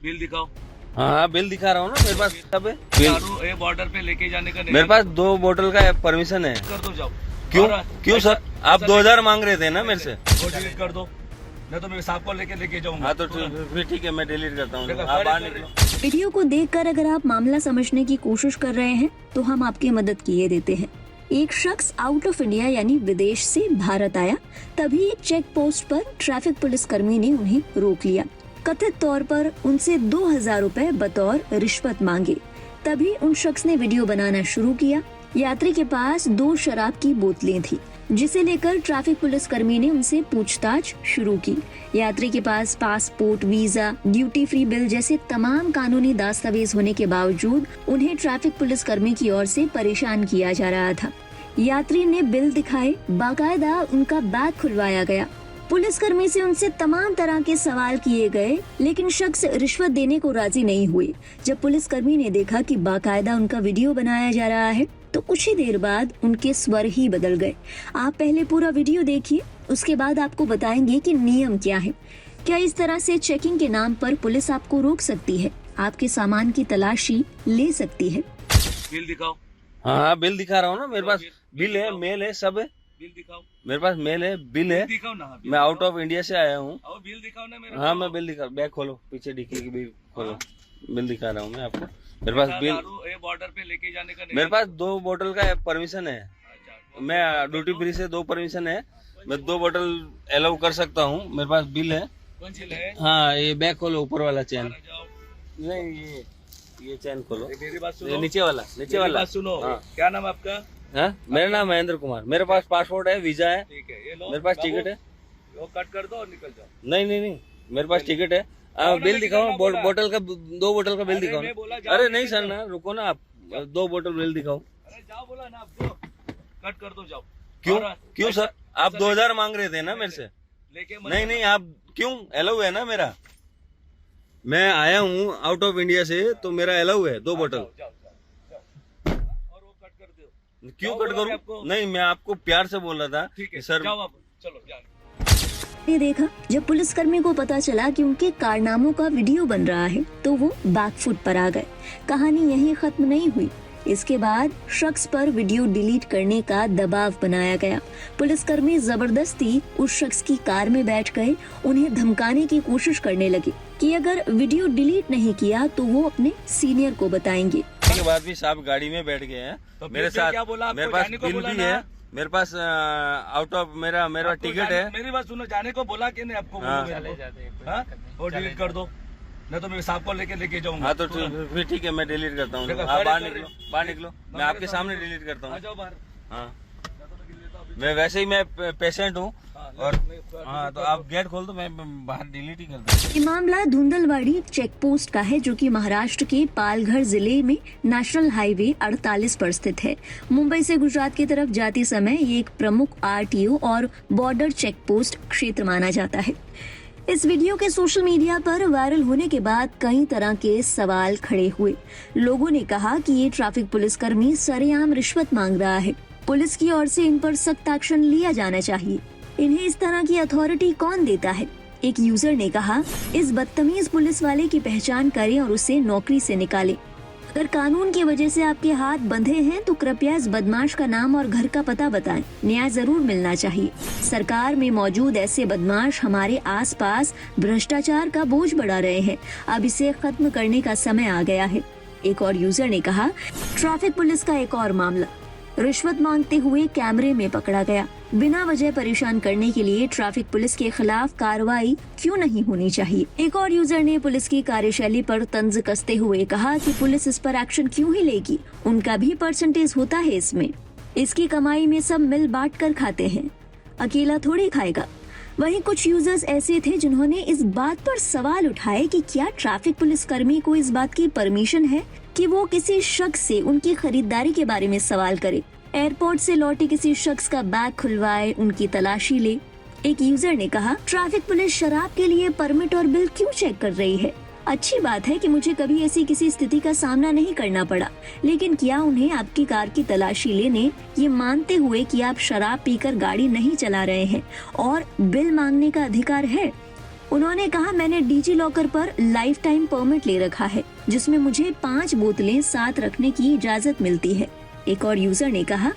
Bill दिखाओ। हाँ bill दिखा रहा हूँ ना, मेरे पास सब है बिल। दारू ये बॉर्डर पे लेके जाने का नहीं। मेरे पास 2 बोतल का परमिशन है। कर दो जाओ। क्यों और क्यों सर, आप 2000 मांग रहे थे ना मेरे से। वो डिलीट कर दो, नहीं तो मैं साहब को लेके जाऊंगा। हाँ तो फिर ठीक है, मैं डिलीट करता हूँ। देखो, आप बाहर खड़े- निकलो। वीडियो को देखकर अगर आप मामला समझने की कोशिश कर रहे हैं तो हम आपकी मदद किए देते हैं। एक शख्स आउट ऑफ इंडिया यानी विदेश से भारत आया, तभी एक चेक पोस्ट पर ट्रैफिक पुलिस कर्मी ने उन्हें रोक लिया। कथित तौर पर उनसे 2000 रुपए बतौर रिश्वत मांगे। तभी उन शख्स ने वीडियो बनाना शुरू किया। यात्री के पास 2 शराब की बोतलें थी, जिसे लेकर ट्रैफिक पुलिस कर्मी ने उनसे पूछताछ शुरू की। यात्री के पास passport, visa, duty free bill जैसे तमाम कानूनी दस्तावेज होने के बावजूद उन्हें ट्रैफिक पुलिस कर्मी की ओर से परेशान किया जा रहा था। यात्री ने बिल दिखाए, बाकायदा उनका बैग खुलवाया गया। पुलिसकर्मी से उनसे तमाम तरह के सवाल किए गए, लेकिन शख्स रिश्वत देने को राजी नहीं हुए। जब पुलिसकर्मी ने देखा कि बाकायदा उनका वीडियो बनाया जा रहा है, तो कुछ ही देर बाद उनके स्वर ही बदल गए। आप पहले पूरा वीडियो देखिए, उसके बाद आपको बताएंगे कि नियम क्या है। क्या इस तरह से चेकिंग के नाम पर पुलिस आपको रोक सकती है, आपके सामान की तलाशी ले सकती है। बिल दिखाओ। हाँ बिल दिखा रहा हूँ ना, मेरे पास बिल है, मेल है, सब है। बिल दिखाओ। मेरे पास मेल है, बिल है। दिखाओ ना। बिल मैं आउट दिखाओ। ऑफ इंडिया से आया हूँ। और बिल दिखाओ ना मेरे हाँ को। मैं बिल दिखा, बैग खोलो, पीछे डिक्की की बिल खोलो। बिल दिखा रहा हूँ मैं आपको। मेरे पास बिल, दारू ये बॉर्डर पे लेके जाने का नहीं। मेरे पास 2 बोतल का परमिशन है। अच्छा, मैं ड्यूटी फ्री से 2 परमिशन है, मैं 2 बोतल अलाउ कर सकता हूँ। मेरे पास बिल है। कौन सी है? हाँ ये बैग खोलो, ऊपर वाला चैन। जाओ। नहीं ये चैन खोलो, मेरी बात सुनो। ये नीचे वाला, नीचे मेरी वाला। बात सुनो। हाँ। क्या नाम आपका? हाँ मेरा नाम महेंद्र कुमार। मेरे पास पासपोर्ट है, वीजा है, ठीक है, ये लो। मेरे पास बाबू, टिकट है। वो कट कर दो और निकल जाओ। नहीं मेरे पास टिकट है। ना, बिल मैं दिखाओ, कितना बोला? बोतल का 2 बोतल का बिल अरे दिखाओ मैं ना। बोला जाओ, अरे नहीं निकल सर जाओ। ना, रुको ना आप, 2 बोतल बिल दिखाओ। अरे जाओ बोला ना आपको। कट कर दो जाओ। क्यों और क्यों सर, आप 2000 मांग रहे थे ना मेरे से। लेके नहीं आप क्यों, अलाउ है ना मेरा। मैं आया हूँ आउट ऑफ इंडिया से, तो मेरा अलाउ है 2 बोतल। जाओ। और वो कट कर दो। क्यों जाओ कट बोला मैं करूँ? आपको। नहीं मैं आपको प्यार से बोल रहा था ठीक है कि सर। जाओ आप, चलो जाओ। ने देखा, जब पुलिसकर्मी को पता चला कि उनके कारनामों का वीडियो बन रहा है, तो वो बैकफुट पर आ गए। कहानी यहीं खत्म नहीं हुई। इसके बाद शख्स पर वीडियो डिलीट करने का दबाव बनाया गया। पुलिसकर्मी जबरदस्ती उस शख्स की कार में बैठ गए, उन्हें धमकाने की कोशिश करने लगे कि अगर वीडियो डिलीट नहीं किया तो वो अपने सीनियर को बताएंगे। के बाद भी साहब गाड़ी में बैठ गए हैं तो मेरे फिर साथ। क्या बोला आपको? मेरे पास जाने को बिल बोला भी ना? है, मेरे पास आउट ऑफ मेरा आपको टिकट जाने- है। मेरी बात सुनो, जाने को बोला कि नहीं आपको? हाँ। हाँ? वो डिलीट कर दो, नहीं तो मैं साहब को लेके जाऊंगा। हाँ तो फिर ठीक है, मैं डिलीट करता हूँ। देखो, आप खड़े बाहर कर निकलो, रहे- बाहर निकलो। मैं आपके सामने डिलीट करता आ हूँ। जाओ बाहर। हाँ या तो मैं गिन लेता हूँ अभी। मैं वैसे ही मैं पेशेंट हूँ। हाँ, और नहीं, हाँ तो आप गेट खोल दो, मैं बाहर डिलीट ही करता हूँ। ये मामला धुंधलवाड़ी चेक पोस्ट का है, जो कि महाराष्ट्र के पालघर जिले में नेशनल हाईवे 48 पर स्थित है। मुंबई से गुजरात की तरफ जाते समय ये एक प्रमुख आरटीओ और बॉर्डर चेक पोस्ट क्षेत्र माना जाता है। इस वीडियो के सोशल मीडिया पर वायरल होने के बाद कई तरह के सवाल खड़े हुए। लोगों ने कहा कि ये ट्रैफिक पुलिसकर्मी सरेआम रिश्वत मांग रहा है। पुलिस की ओर से इन पर सख्त एक्शन लिया जाना चाहिए। इन्हें इस तरह की अथॉरिटी कौन देता है? एक यूजर ने कहा, इस बदतमीज पुलिस वाले की पहचान करें और उसे नौकरी से निकालें। अगर कानून की वजह से आपके हाथ बंधे हैं तो कृपया इस बदमाश का नाम और घर का पता बताएं। न्याय जरूर मिलना चाहिए। सरकार में मौजूद ऐसे बदमाश हमारे आसपास भ्रष्टाचार का बोझ बढ़ा रहे हैं। अब इसे खत्म करने का समय आ गया है। एक और यूजर ने कहा, ट्रैफिक पुलिस का एक और मामला, रिश्वत मांगते हुए कैमरे में पकड़ा गया। बिना वजह परेशान करने के लिए ट्रैफिक पुलिस के खिलाफ कार्रवाई क्यों नहीं होनी चाहिए? एक और यूजर ने पुलिस की कार्यशैली पर तंज कसते हुए कहा कि पुलिस इस पर एक्शन क्यों ही लेगी, उनका भी परसेंटेज होता है इसमें। इसकी कमाई में सब मिल बांट कर खाते हैं, अकेला थोड़ी खाएगा। वहीं कुछ यूजर्स ऐसे थे जिन्होंने इस बात पर सवाल उठाए कि क्या ट्रैफिक पुलिस कर्मी को इस बात की परमिशन है कि वो किसी शख्स से उनकी खरीदारी के बारे में सवाल करे, एयरपोर्ट से लौटे किसी शख्स का बैग खुलवाए, उनकी तलाशी ले। एक यूजर ने कहा, ट्रैफिक पुलिस शराब के लिए परमिट और बिल क्यों चेक कर रही है? अच्छी बात है कि मुझे कभी ऐसी किसी स्थिति का सामना नहीं करना पड़ा, लेकिन क्या उन्हें आपकी कार की तलाशी लेने, ये मानते हुए कि आप शराब पीकर गाड़ी नहीं चला रहे हैं, और बिल मांगने का अधिकार है? उन्होंने कहा, मैंने डिजी लॉकर पर लाइफ टाइम परमिट ले रखा है जिसमें मुझे 5 बोतलें साथ रखने की इजाजत मिलती है। एक और यूजर ने कहा,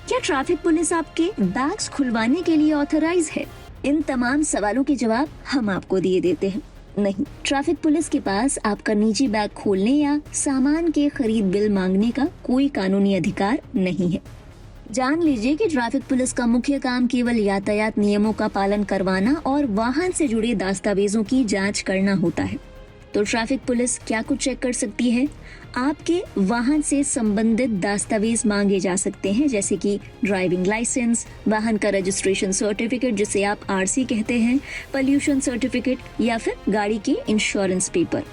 क्या ट्रैफिक पुलिस आपके बैग्स खुलवाने के लिए ऑथराइज है? इन तमाम सवालों के जवाब हम आपको दिए देते हैं। नहीं, ट्रैफिक पुलिस के पास आपका निजी बैग खोलने या सामान के खरीद बिल मांगने का कोई कानूनी अधिकार नहीं है। जान लीजिए कि ट्रैफिक पुलिस का मुख्य काम केवल यातायात नियमों का पालन करवाना और वाहन से जुड़े दस्तावेजों की जांच करना होता है। तो ट्रैफिक पुलिस क्या कुछ चेक कर सकती है? आपके वाहन से संबंधित दस्तावेज मांगे जा सकते हैं, जैसे कि ड्राइविंग लाइसेंस, वाहन का रजिस्ट्रेशन सर्टिफिकेट जिसे आप आरसी कहते हैं, पोल्यूशन सर्टिफिकेट या फिर गाड़ी के इंश्योरेंस पेपर।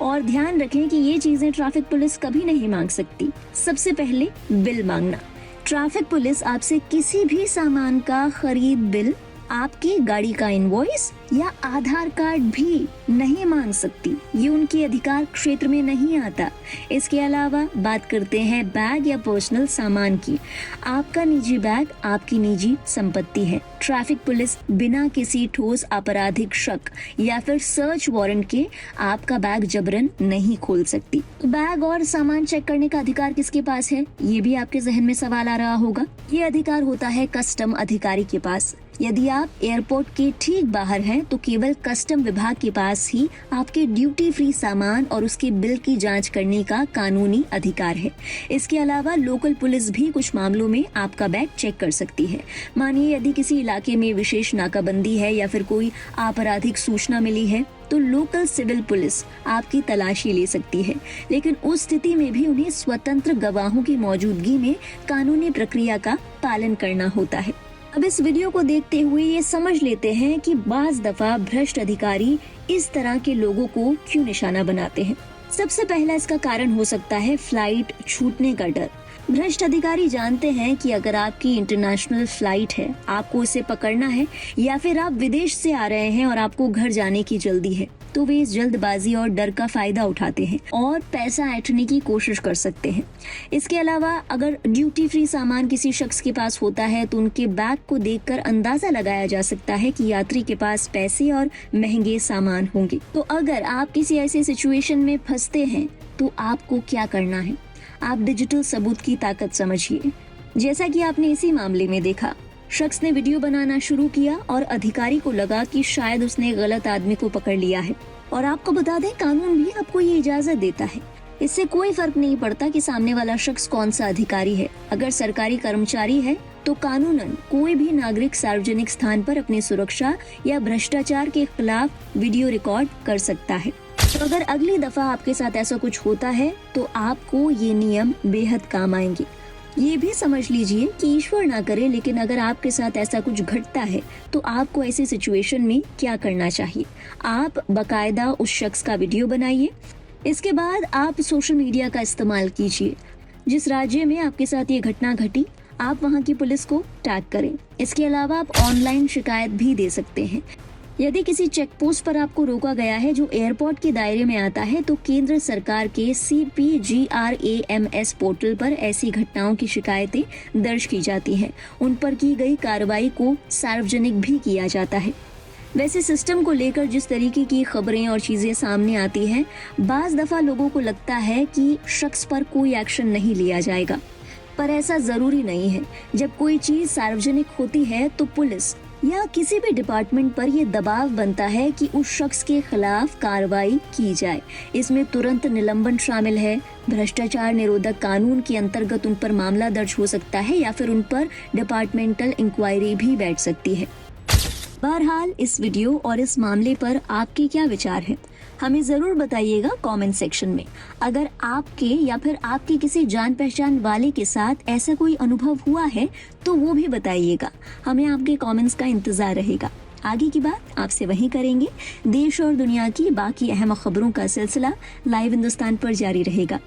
और ध्यान रखें कि ये चीजें ट्रैफिक पुलिस कभी नहीं मांग सकती। सबसे पहले बिल मांगना। ट्रैफिक पुलिस आपसे किसी भी सामान का खरीद बिल, आपकी गाड़ी का इनवॉइस या आधार कार्ड भी नहीं मांग सकती। ये उनके अधिकार क्षेत्र में नहीं आता। इसके अलावा बात करते हैं बैग या पर्सनल सामान की। आपका निजी बैग आपकी निजी संपत्ति है। ट्रैफिक पुलिस बिना किसी ठोस आपराधिक शक या फिर सर्च वारंट के आपका बैग जबरन नहीं खोल सकती। तो बैग और सामान चेक करने का अधिकार किसके पास है? ये भी आपके जहन में सवाल आ रहा होगा। ये अधिकार होता है कस्टम अधिकारी के पास। यदि आप एयरपोर्ट के ठीक बाहर हैं, तो केवल कस्टम विभाग के पास ही आपके ड्यूटी फ्री सामान और उसके बिल की जांच करने का कानूनी अधिकार है। इसके अलावा लोकल पुलिस भी कुछ मामलों में आपका बैग चेक कर सकती है। मानिए यदि किसी इलाके में विशेष नाकाबंदी है या फिर कोई आपराधिक सूचना मिली है, तो लोकल सिविल पुलिस आपकी तलाशी ले सकती है, लेकिन उस स्थिति में भी उन्हें स्वतंत्र गवाहों की मौजूदगी में कानूनी प्रक्रिया का पालन करना होता है। अब इस वीडियो को देखते हुए ये समझ लेते हैं कि बाज दफा भ्रष्ट अधिकारी इस तरह के लोगों को क्यों निशाना बनाते हैं। सबसे पहला इसका कारण हो सकता है फ्लाइट छूटने का डर। भ्रष्ट अधिकारी जानते हैं कि अगर आपकी इंटरनेशनल फ्लाइट है, आपको उसे पकड़ना है, या फिर आप विदेश से आ रहे हैं और आपको घर जाने की जल्दी है, तो वे इस जल्दबाजी और डर का फायदा उठाते हैं और पैसा ऐंठने की कोशिश कर सकते हैं। इसके अलावा अगर ड्यूटी फ्री सामान किसी शख्स के पास होता है, तो उनके बैग को देखकर अंदाजा लगाया जा सकता है कि यात्री के पास पैसे और महंगे सामान होंगे। तो अगर आप किसी ऐसे सिचुएशन में फंसते हैं, तो आपको क्या करना है? आप डिजिटल सबूत की ताकत समझिए। जैसा कि आपने इसी मामले में देखा, शख्स ने वीडियो बनाना शुरू किया और अधिकारी को लगा कि शायद उसने गलत आदमी को पकड़ लिया है। और आपको बता दें, कानून भी आपको ये इजाजत देता है। इससे कोई फर्क नहीं पड़ता कि सामने वाला शख्स कौन सा अधिकारी है। अगर सरकारी कर्मचारी है, तो कानूनन कोई भी नागरिक सार्वजनिक स्थान पर अपनी सुरक्षा या भ्रष्टाचार के खिलाफ वीडियो रिकॉर्ड कर सकता है। तो अगर अगली दफा आपके साथ ऐसा कुछ होता है, तो आपको ये नियम बेहद काम आएंगे। ये भी समझ लीजिए कि ईश्वर ना करे, लेकिन अगर आपके साथ ऐसा कुछ घटता है, तो आपको ऐसी सिचुएशन में क्या करना चाहिए? आप बकायदा उस शख्स का वीडियो बनाइए। इसके बाद आप सोशल मीडिया का इस्तेमाल कीजिए। जिस राज्य में आपके साथ ये घटना घटी, आप वहाँ की पुलिस को टैग करें। इसके अलावा आप ऑनलाइन शिकायत भी दे सकते हैं। यदि किसी चेक पोस्ट पर आपको रोका गया है जो एयरपोर्ट के दायरे में आता है, तो केंद्र सरकार के CPGRAMS पोर्टल पर ऐसी घटनाओं की शिकायतें दर्ज की जाती हैं। उन पर की गई कार्रवाई को सार्वजनिक भी किया जाता है। वैसे सिस्टम को लेकर जिस तरीके की खबरें और चीजें सामने आती हैं, बाज दफा लोगों को लगता है कि शख्स पर कोई एक्शन नहीं लिया जाएगा, पर ऐसा जरूरी नहीं है। जब कोई चीज सार्वजनिक होती है, तो पुलिस या किसी भी डिपार्टमेंट पर यह दबाव बनता है कि उस शख्स के खिलाफ कार्रवाई की जाए। इसमें तुरंत निलंबन शामिल है। भ्रष्टाचार निरोधक कानून के अंतर्गत उन पर मामला दर्ज हो सकता है या फिर उन पर डिपार्टमेंटल इंक्वायरी भी बैठ सकती है। बहरहाल इस वीडियो और इस मामले पर आपके क्या विचार हैं? हमें जरूर बताइएगा कमेंट सेक्शन में। अगर आपके या फिर आपके किसी जान पहचान वाले के साथ ऐसा कोई अनुभव हुआ है, तो वो भी बताइएगा। हमें आपके कमेंट्स का इंतजार रहेगा। आगे की बात आपसे वहीं करेंगे। देश और दुनिया की बाकी अहम खबरों का सिलसिला लाइव हिंदुस्तान पर जारी रहेगा।